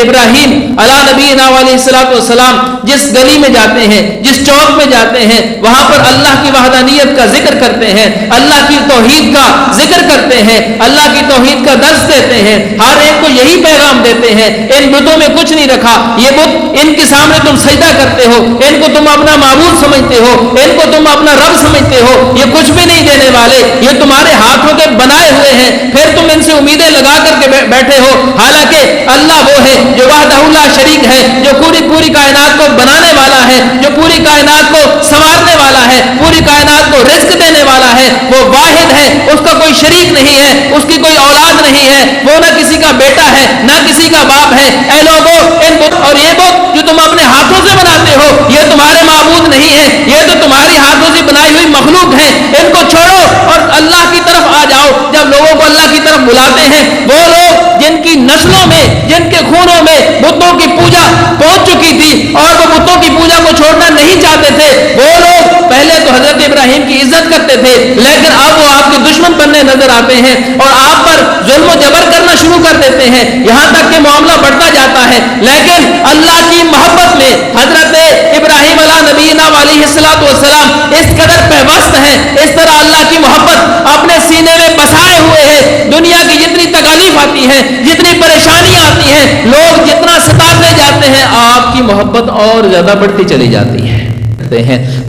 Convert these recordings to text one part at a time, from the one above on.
ابراہیم علی نبینا علیہ الصلوۃ والسلام جس گلی میں جاتے ہیں، جس چوک میں جاتے ہیں، وہاں پر اللہ کی وحدانیت کا ذکر کرتے ہیں، اللہ کی توحید کا ذکر کرتے ہیں، اللہ کی توحید کا درس دیتے ہیں، ہر ایک کو یہی پیغام دیتے ہیں، ان بتوں میں کچھ نہیں رکھا، یہ بت ان کے سامنے تم سجدہ کرتے ہو، ان کو تم اپنا معبود سمجھتے ہو، ان کو تم اپنا رب سمجھتے ہو، یہ کچھ بھی نہیں دینے والے، یہ تمہارے ہاتھوں کے بنائے ہوئے ہیں، پھر تم ان سے امیدیں لگا کر کے بیٹھے ہو، حالانکہ اللہ وہ ہے جو وحدہ لا شریک ہے، جو پوری کائنات کو بنانے والا ہے، جو پوری کائنات کو سنوارنے والا ہے، پوری کائنات کو رزق دینے والا ہے، وہ واحد ہے، اس کا کوئی شریک نہیں ہے، اس کی کوئی اولاد نہیں ہے، وہ نہ کسی کا بیٹا ہے نہ کسی کا باپ ہے۔ اے لوگوں، ان بت اور یہ بت جو تم اپنے ہاتھوں سے بناتے ہو یہ تمہارے معبود نہیں ہے، یہ تو تمہاری ہاتھوں سے بنائی ہوئی مخلوق ہے، ان کو چھوڑو اور اللہ کی طرف آ جاؤ۔ جب لوگوں کو اللہ کی طرف بلاتے ہیں، وہ لوگ جن کی نسلوں میں، جن کے خونوں میں بتوں کی پوجا پہنچ چکی تھی اور وہ بتوں کی پوجا کو چھوڑنا نہیں چاہتے تھے، وہ لوگ پہلے تو حضرت ابراہیم کی عزت کرتے تھے، لیکن اب وہ آپ کے دشمن بننے نظر آتے ہیں اور آپ پر ظلم و جبر کرنا شروع کر دیتے ہیں، یہاں تک کہ معاملہ بڑھتا جاتا ہے۔ لیکن اللہ کی محبت میں حضرت ابراہیم علیہ نبینا علیہ الصلوۃ والسلام اس قدر پیوست ہیں، اس طرح اللہ کی محبت اپنے سینے میں بسائے ہوئے ہیں۔ دنیا کی جتنی تکالیف آتی ہے، جتنی پریشانی آتی ہے، لوگ جتنا ستاتے جاتے ہیں، آپ کی محبت اور زیادہ بڑھتی چلی جاتی ہے۔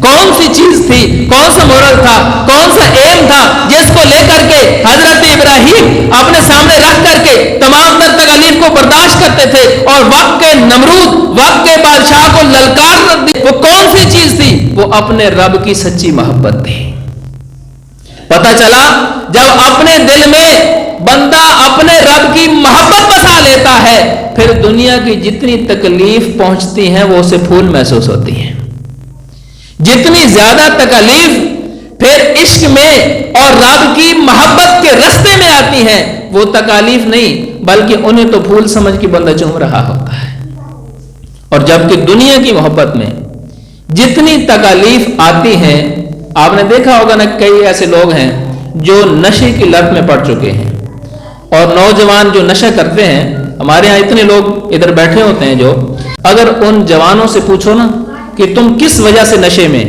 کون سی چیز تھی، کون سا مورل تھا، کون سا ایم تھا جس کو لے کر کے حضرت ابراہیم اپنے سامنے رکھ کر کے تمام تر تکالیف کو برداشت کرتے تھے اور وقت کے نمرود، وقت کے بادشاہ کو للکار دی؟ وہ کون سی چیز تھی؟ وہ اپنے رب کی سچی محبت تھی۔ پتہ چلا جب اپنے دل میں بندہ اپنے رب کی محبت بسا لیتا ہے، پھر دنیا کی جتنی تکلیف پہنچتی ہیں وہ اسے پھول محسوس ہوتی ہیں۔ جتنی زیادہ تکلیف پھر عشق میں اور رب کی محبت کے رستے میں آتی ہیں، وہ تکالیف نہیں بلکہ انہیں تو پھول سمجھ کے بندہ چوم رہا ہوتا ہے۔ اور جبکہ دنیا کی محبت میں جتنی تکالیف آتی ہیں، آپ نے دیکھا ہوگا نا، کئی ایسے لوگ ہیں جو نشے کی لت میں پڑ چکے ہیں، اور نوجوان جو نشہ کرتے ہیں، ہمارے ہاں اتنے لوگ ادھر بیٹھے ہوتے ہیں جو اگر ان جوانوں سے پوچھو نا کہ تم کس وجہ سے نشے میں،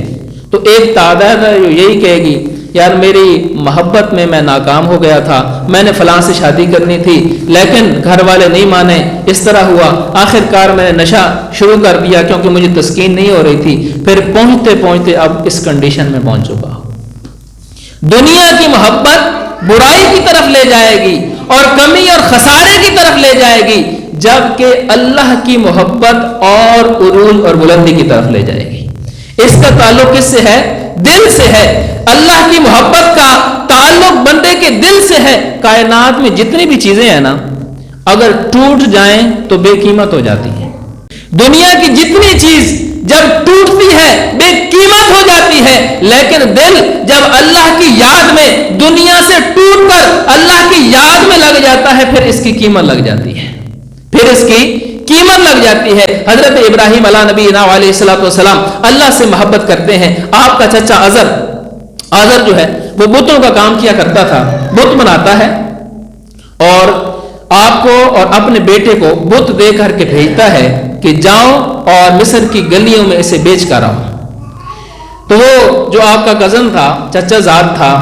تو ایک تعداد ہے جو یہی کہے گی یار میری محبت میں میں ناکام ہو گیا تھا، میں نے فلاں سے شادی کرنی تھی لیکن گھر والے نہیں مانے، اس طرح ہوا، آخر کار میں نے نشہ شروع کر دیا کیونکہ مجھے تسکین نہیں ہو رہی تھی، پھر پہنچتے پہنچتے اب اس کنڈیشن میں پہنچ چکا ہوں۔ دنیا کی محبت برائی کی طرف لے جائے گی اور کمی اور خسارے کی طرف لے جائے گی، جبکہ اللہ کی محبت اور عروج اور بلندی کی طرف لے جائے گی۔ اس کا تعلق کس سے ہے؟ دل سے ہے۔ اللہ کی محبت کا تعلق بندے کے دل سے ہے۔ کائنات میں جتنی بھی چیزیں ہیں نا، اگر ٹوٹ جائیں تو بے قیمت ہو جاتی ہیں۔ دنیا کی جتنی چیز جب ٹوٹتی ہے بے قیمت ہو جاتی ہے، لیکن دل جب اللہ کی یاد میں دنیا سے ٹوٹ کر اللہ کی یاد میں لگ جاتا ہے، پھر اس کی قیمت لگ جاتی ہے، پھر اس کی قیمت لگ جاتی ہے۔ حضرت ابراہیم علیہ نبینا علیہ الصلوۃ والسلام اللہ سے محبت کرتے ہیں۔ آپ کا چچا آزر جو ہے وہ بتوں کا کام کیا کرتا تھا، بت بناتا ہے اور آپ کو اور اپنے بیٹے کو بت دے کر کے بھیجتا ہے کہ جاؤ اور مصر کی گلیوں میں اسے بیچ کر آؤ۔ تو وہ جو آپ کا کزن تھا، چچا زاد تھا،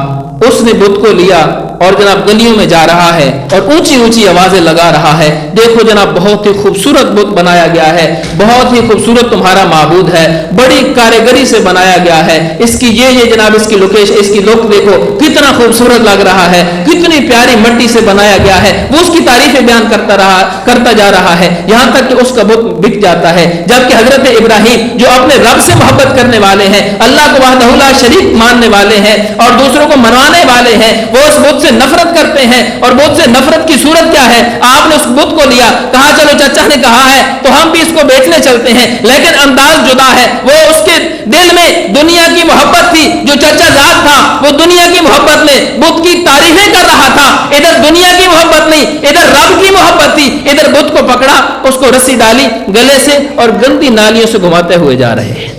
اس نے بت کو لیا اور جناب گلیوں میں جا رہا ہے اور اونچی اونچی آوازیں لگا رہا ہے، دیکھو جناب بہت ہی خوبصورت بت بنایا گیا ہے، بہت ہی خوبصورت تمہارا معبود ہے، بڑی کاریگری سے بنایا گیا ہے، اس کی یہ جناب اس کی لوکیشن، اس کی لک دیکھو کتنا خوبصورت لگ رہا ہے، کتنی پیاری مٹی سے بنایا گیا ہے۔ وہ اس کی تعریفیں بیان کرتا جا رہا ہے، یہاں تک کہ اس کا بت بک جاتا ہے۔ جبکہ حضرت ابراہیم جو اپنے رب سے محبت کرنے والے ہیں، اللہ کو وحدہ لا شریک ماننے والے ہیں اور دوسروں کو منوانے والے ہیں، وہ اس بت سے نفرت کرتے ہیں۔ اور بت سے نفرت کی صورت کیا ہے؟ آپ نے اس بت کو لیا، کہا چلو چچا نے کہا ہے تو ہم بھی اس کو بیچنے چلتے ہیں، لیکن انداز جدا ہے۔ وہ اس کے دل میں دنیا کی محبت تھی، جو چچا زاد تھا وہ دنیا کی محبت میں بت کی تعریفیں کر رہا تھا، ادھر دنیا کی محبت نہیں، ادھر رب کی محبت تھی۔ ادھر بت کو پکڑا، اس کو رسی ڈالی گلے سے اور گندی نالیوں سے گھماتے ہوئے جا رہے ہیں۔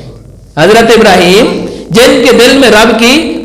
حضرت ابراہیم جن کے دل میں رب کی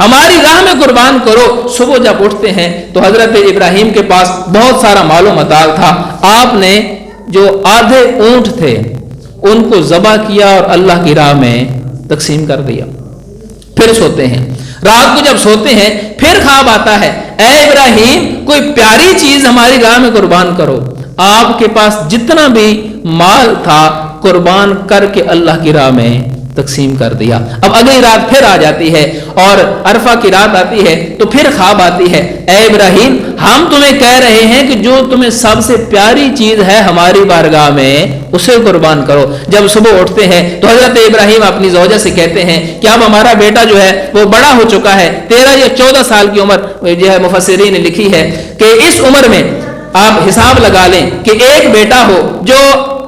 ہماری راہ میں قربان کرو۔ صبح جب اٹھتے ہیں تو حضرت ابراہیم کے پاس بہت سارا مال و متاع تھا، آپ نے جو آدھے اونٹ تھے ان کو ذبح کیا اور اللہ کی راہ میں تقسیم کر دیا۔ پھر سوتے ہیں، رات کو جب سوتے ہیں پھر خواب آتا ہے، اے ابراہیم کوئی پیاری چیز ہماری راہ میں قربان کرو۔ آپ کے پاس جتنا بھی مال تھا قربان کر کے اللہ کی راہ میں تقسیم کر دیا۔ اب اگلی رات پھر آ جاتی ہے اور عرفہ کی رات آتی ہے تو پھر خواب آتی ہے، اے ابراہیم ہم تمہیں کہہ رہے ہیں کہ جو تمہیں سب سے پیاری چیز ہے ہماری بارگاہ میں اسے قربان کرو۔ جب صبح اٹھتے ہیں تو حضرت ابراہیم اپنی زوجہ سے کہتے ہیں کہ اب ہمارا بیٹا جو ہے وہ بڑا ہو چکا ہے، 13 یا 14 سال کی عمر جو ہے مفسرین نے لکھی ہے کہ اس عمر میں آپ حساب لگا لیں کہ ایک بیٹا ہو جو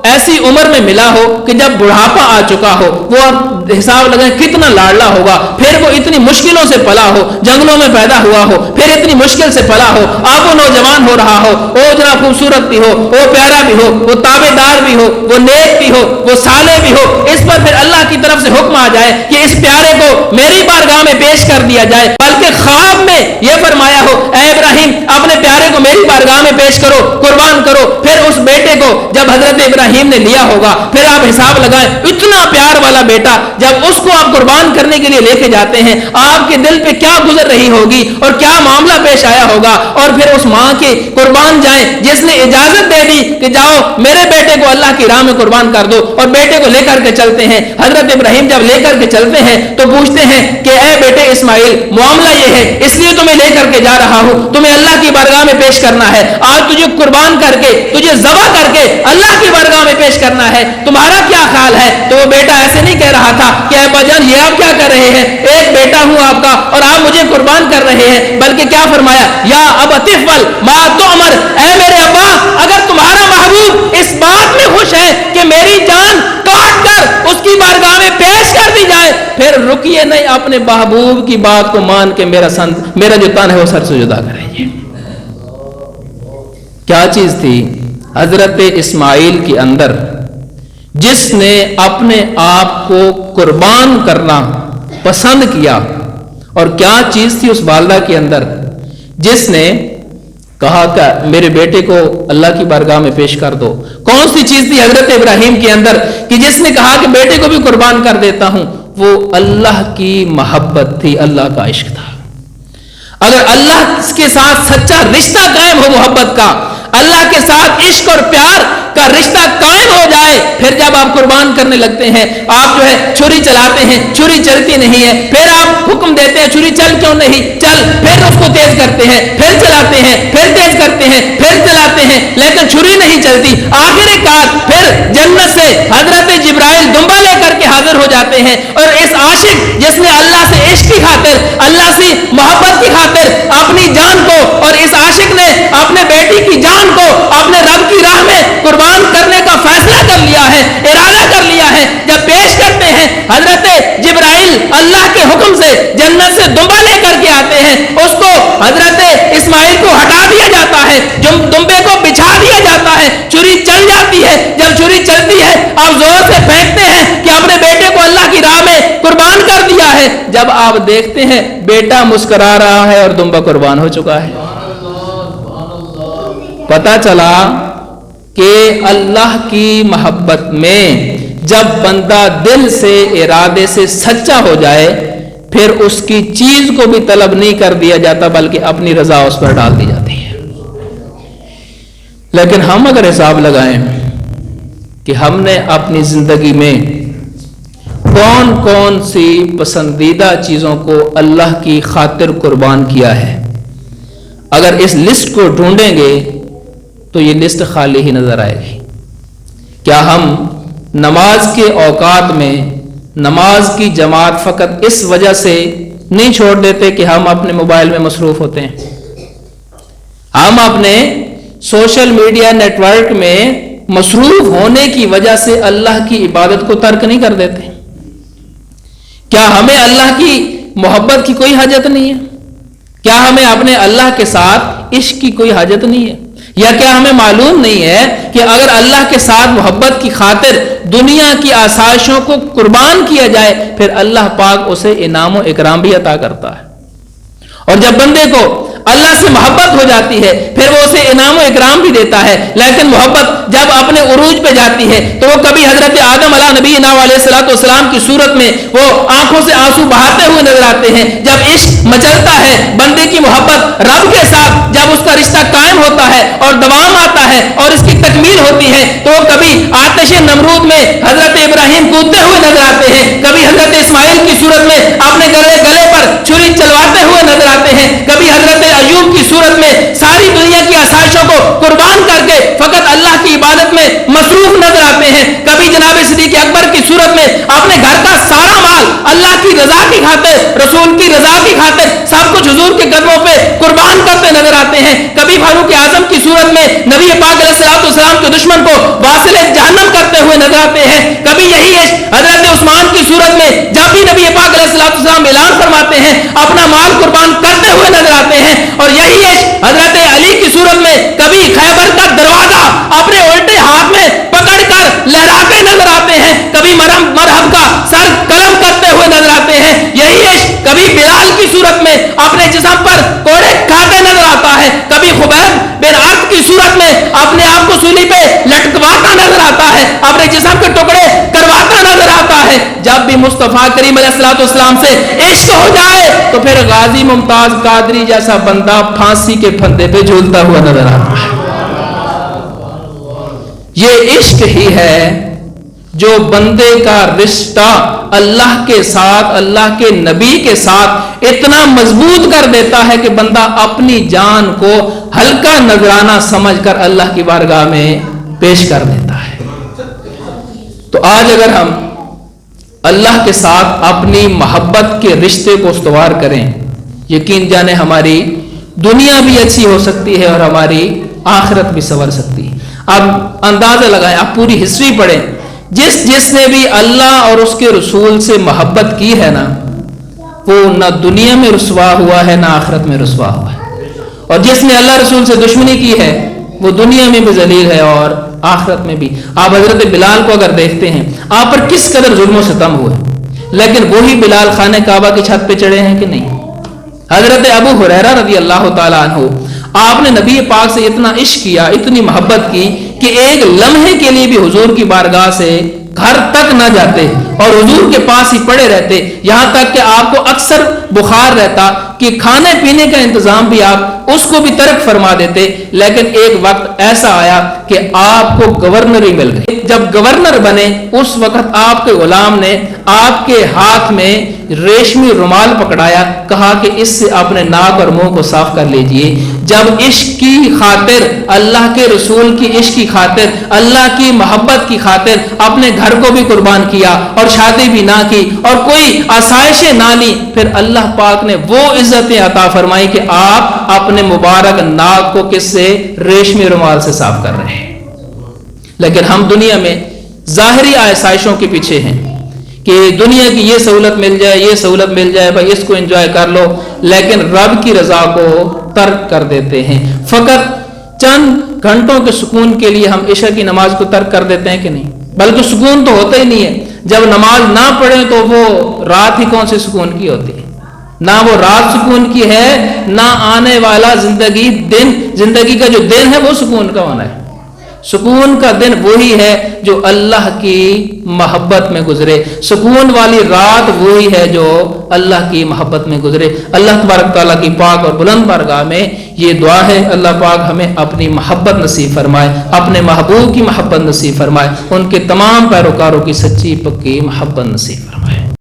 ایسی عمر میں ملا ہو کہ جب بڑھاپا آ چکا ہو، وہ حساب لگائیں کتنا لاڈلا ہوگا، پھر وہ اتنی مشکلوں سے پلا ہو، جنگلوں میں پیدا ہوا ہو، پھر اتنی مشکل سے پلا ہو، آپ وہ نوجوان ہو رہا ہو، وہ اتنا خوبصورت بھی ہو، وہ پیارا بھی ہو، وہ تابع دار بھی ہو، وہ نیک بھی ہو، وہ صالح بھی ہو، اس پر پھر اللہ کی طرف سے حکم آ جائے کہ اس پیارے کو میری بارگاہ میں پیش کر دیا جائے، بلکہ خواب میں یہ فرمایا ہو، اے ابراہیم اپنے پیارے کو میری بارگاہ میں پیش کرو، قربان کرو۔ پھر اس بیٹے کو جب حضرت ابراہیم نے لیا ہوگا، پھر آپ حساب لگائیں اتنا پیار والا بیٹا جب اس کو آپ قربان کرنے کے لیے لے کے جاتے ہیں آپ کے دل پہ کیا گزر رہی ہوگی اور کیا معاملہ پیش آیا ہوگا۔ اور پھر اس ماں کے قربان جائیں جس نے اجازت دے دی کہ جاؤ میرے بیٹے کو اللہ کی راہ میں قربان کر دو، اور بیٹے کو لے کر کے چلتے ہیں۔ حضرت ابراہیم جب لے کر کے چلتے ہیں تو پوچھتے ہیں کہ اے بیٹے اسماعیل معاملہ یہ ہے، اس لیے تمہیں لے کر کے جا رہا ہوں، تمہیں اللہ کی بارگاہ میں پیش کرنا ہے، آج تجھے قربان کر کے تجھے ذبح کر کے اللہ کی بارگاہ میں پیش کرنا ہے، تمہارا کیا خیال ہے؟ تو وہ بیٹا ایسے نہیں کہہ رہا تھا کہ اے ابا جان یہ آپ کیا کر رہے ہیں، ایک بیٹا ہوں آپ کا اور آپ مجھے قربان کر رہے ہیں، بلکہ کیا فرمایا، یا ابا تفعل ما تؤمر، اے میرے ابا اگر تمہارا محبوب اس بات میں خوش ہے کہ میری جان کاٹ کر اس کی بارگاہ میں پیش کر دی جائے، پھر رکیے نہیں، اپنے محبوب کی بات کو مان کے میرا جو تن ہے وہ سر سے جدا کریں۔ کیا چیز تھی حضرت اسماعیل کے اندر جس نے اپنے آپ کو قربان کرنا پسند کیا، اور کیا چیز تھی اس والدہ کے اندر جس نے کہا کہ میرے بیٹے کو اللہ کی بارگاہ میں پیش کر دو؟ کون سی چیز تھی حضرت ابراہیم کے اندر کہ جس نے کہا کہ بیٹے کو بھی قربان کر دیتا ہوں؟ وہ اللہ کی محبت تھی، اللہ کا عشق تھا۔ اگر اللہ کے ساتھ سچا رشتہ قائم ہو، محبت کا، اللہ کے ساتھ عشق اور پیار کا رشتہ قائم ہو جائے، پھر جب آپ قربان کرنے لگتے ہیں، آپ جو ہے چھری چلاتے ہیں، چھری چلتی نہیں ہے، پھر آپ حکم دیتے ہیں چھری چل کیوں نہیں، چل، پھر اس کو تیز کرتے ہیں، پھر چلاتے ہیں، پھر تیز کرتے ہیں، پھر چلاتے ہیں، لیکن چھری نہیں چلتی۔ آخر کار پھر جنت سے حضرت جبرائیل دمبا لے کر کے حاضر ہو جاتے ہیں، اور اس عاشق جس نے اللہ سے عشق کی خاطر، اللہ سے محبت کی خاطر اپنی جان کو، اور اس عاشق نے اپنے بیٹی کی جان کو اپنے رب کی راہ میں قربان کرنے کا فیصلہ کر لیا ہے، ارادہ کر لیا ہے، جب پیش کرتے ہیں حضرت جبرائیل اللہ کے حکم سے جنت سے دمبا لے کر کے آتے ہیں، اس کو حضرت اسماعیل کو ہٹا دیا جاتا ہے، دمبے کو بچھا دیا جاتا ہے، چھری چل جاتی ہے۔ جب چھری چلتی ہے آپ زور سے پھینکتے ہیں کہ اپنے بیٹے کو اللہ کی راہ میں قربان کر دیا ہے، جب آپ دیکھتے ہیں بیٹا مسکرا رہا ہے اور دمبا قربان ہو چکا ہے۔ پتہ چلا کہ اللہ کی محبت میں جب بندہ دل سے ارادے سے سچا ہو جائے پھر اس کی چیز کو بھی طلب نہیں کر دیا جاتا بلکہ اپنی رضا اس پر ڈال دی جاتی ہے۔ لیکن ہم اگر حساب لگائیں کہ ہم نے اپنی زندگی میں کون کون سی پسندیدہ چیزوں کو اللہ کی خاطر قربان کیا ہے، اگر اس لسٹ کو ڈھونڈیں گے تو یہ لسٹ خالی ہی نظر آئے گی۔ کیا ہم نماز کے اوقات میں نماز کی جماعت فقط اس وجہ سے نہیں چھوڑ دیتے کہ ہم اپنے موبائل میں مصروف ہوتے ہیں؟ ہم اپنے سوشل میڈیا نیٹ ورک میں مصروف ہونے کی وجہ سے اللہ کی عبادت کو ترک نہیں کر دیتے؟ کیا ہمیں اللہ کی محبت کی کوئی حاجت نہیں ہے؟ کیا ہمیں اپنے اللہ کے ساتھ عشق کی کوئی حاجت نہیں ہے؟ یا کیا ہمیں معلوم نہیں ہے کہ اگر اللہ کے ساتھ محبت کی خاطر دنیا کی آسائشوں کو قربان کیا جائے پھر اللہ پاک اسے انعام و اکرام بھی عطا کرتا ہے؟ اور جب بندے کو اللہ سے محبت ہو جاتی ہے پھر وہ اسے انعام و اکرام بھی دیتا ہے، لیکن محبت جب اپنے عروج پہ جاتی ہے تو وہ کبھی حضرت آدم علیہ نبینا علیہ السلام کی صورت میں وہ آنکھوں سے آنسو بہاتے ہوئے نظر آتے ہیں۔ جب عشق مچلتا ہے بندے کی محبت رب کے ساتھ، جب اس کا رشتہ قائم ہوتا ہے اور دوام آتا ہے اور اس کی تکمیل ہوتی ہے تو وہ کبھی آتش نمرود میں حضرت ابراہیم کودتے ہوئے نظر آتے ہیں، کبھی حضرت اسماعیل کی صورت میں اپنے گلے پر چھری چلواتے ہوئے نظر آتے ہیں، کبھی حضرت ایوب کی صورت میں ساری دنیا کی آسائشوں کو قربان کر کے فقط اللہ کی عبادت میں مصروف نظر آتے ہیں، کبھی جناب صدیق اکبر کی صورت میں اپنے گھر کا سارا مال اللہ کی رضا کی خاطر، رسول کی رضا کی خاطر سب کچھ حضور کے قدموں پہ قربان کرتے نظر آتے ہیں، کبھی فاروق اعظم کی صورت میں نبی پاک علیہ السلام کے دشمن کو واصل جہنم کرتے ہوئے نظر آتے ہیں، کبھی یہی عشق حضرت عثمان کی صورت میں جب بھی نبی پاک علیہ السلام اعلان فرماتے ہیں اپنا مال قربان کرتے ہوئے نظر آتے ہیں، اور یہی عشق حضرت علی کی صورت میں کبھی خیبر کا دروازہ اپنے الٹے ہاتھ میں پکڑ کر لہراتے نظر آتے ہیں، کبھی مرہم کا سر قلم کرتے ہوئے نظر آتے ہیں، یہی عشق کبھی بلال کی صورت میں اپنے جسم پر کوڑے کھاتے نظر آتا ہے، کبھی خبیب بن عرب کی صورت میں اپنے آپ کو سولی پہ لٹکواتا نظر آتا ہے، اپنے جسم کے ٹکڑے کرواتا نظر آتا ہے۔ جب بھی مصطفیٰ کریم علیہ السلام سے عشق ہو جائے تو پھر غازی ممتاز قادری جیسا بندہ پھانسی کے پھندے پہ جھولتا ہوا نظر آتا ہے۔ یہ عشق ہی ہے جو بندے کا رشتہ اللہ کے ساتھ، اللہ کے نبی کے ساتھ اتنا مضبوط کر دیتا ہے کہ بندہ اپنی جان کو ہلکا نذرانہ سمجھ کر اللہ کی بارگاہ میں پیش کر دیتا ہے۔ تو آج اگر ہم اللہ کے ساتھ اپنی محبت کے رشتے کو استوار کریں، یقین جانے ہماری دنیا بھی اچھی ہو سکتی ہے اور ہماری آخرت بھی سنور سکتی ہے۔ اب اندازہ لگائیں، آپ پوری ہسٹری پڑھیں، جس نے بھی اللہ اور اس کے رسول سے محبت کی ہے نا، وہ نہ دنیا میں رسوا ہوا ہے نہ آخرت میں رسوا ہوا ہے، اور جس نے اللہ رسول سے دشمنی کی ہے وہ دنیا میں بھی ذلیل ہے اور آخرت میں بھی۔ آپ حضرت بلال کو اگر دیکھتے ہیں آپ پر کس قدر ظلم و ستم ہوئے، لیکن وہی بلال خانہ کعبہ کی چھت پہ چڑھے ہیں کہ نہیں؟ حضرت ابو ہریرہ رضی اللہ تعالیٰ عنہ، آپ نے نبی پاک سے اتنا عشق کیا، اتنی محبت کی کہ ایک لمحے کے لیے بھی حضور کی بارگاہ سے گھر تک نہ جاتے اور حضور کے پاس ہی پڑے رہتے، یہاں تک کہ آپ کو اکثر بخار رہتا کہ کھانے پینے کا انتظام بھی آپ اس کو بھی ترک فرما دیتے، لیکن ایک وقت ایسا آیا کہ آپ کو گورنر ہی مل گئے۔ جب گورنر بنے اس وقت آپ کے غلام نے آپ کے ہاتھ میں ریشمی رومال پکڑایا، کہا کہ اس سے اپنے ناک اور منہ کو صاف کر لیجئے۔ جب عشق کی خاطر، اللہ کے رسول کی عشق کی خاطر، اللہ کی محبت کی خاطر اپنے گھر کو بھی قربان کیا اور شادی بھی نہ کی اور کوئی آسائشیں نہ لی، پھر اللہ پاک نے وہ عزتیں عطا فرمائی کہ آپ اپنے مبارک ناک کو کس سے؟ ریشمی رومال سے صاف کر رہے ہیں۔ لیکن ہم دنیا میں ظاہری آسائشوں کے پیچھے ہیں کہ دنیا کی یہ سہولت مل جائے، یہ سہولت مل جائے، بھائی اس کو انجوائے کر لو، لیکن رب کی رضا کو ترک کر دیتے ہیں۔ فقط چند گھنٹوں کے سکون کے لیے ہم عشاء کی نماز کو ترک کر دیتے ہیں کہ نہیں؟ بلکہ سکون تو ہوتا ہی نہیں ہے، جب نماز نہ پڑھیں تو وہ رات ہی کون سے سکون کی ہوتی ہے؟ نہ وہ رات سکون کی ہے، نہ آنے والا زندگی کا جو دن ہے وہ سکون کا ہونا ہے۔ سکون کا دن وہی ہے جو اللہ کی محبت میں گزرے، سکون والی رات وہی ہے جو اللہ کی محبت میں گزرے۔ اللہ تبارک تعالیٰ کی پاک اور بلند بارگاہ میں یہ دعا ہے، اللہ پاک ہمیں اپنی محبت نصیب فرمائے، اپنے محبوب کی محبت نصیب فرمائے، ان کے تمام پیروکاروں کی سچی پکی محبت نصیب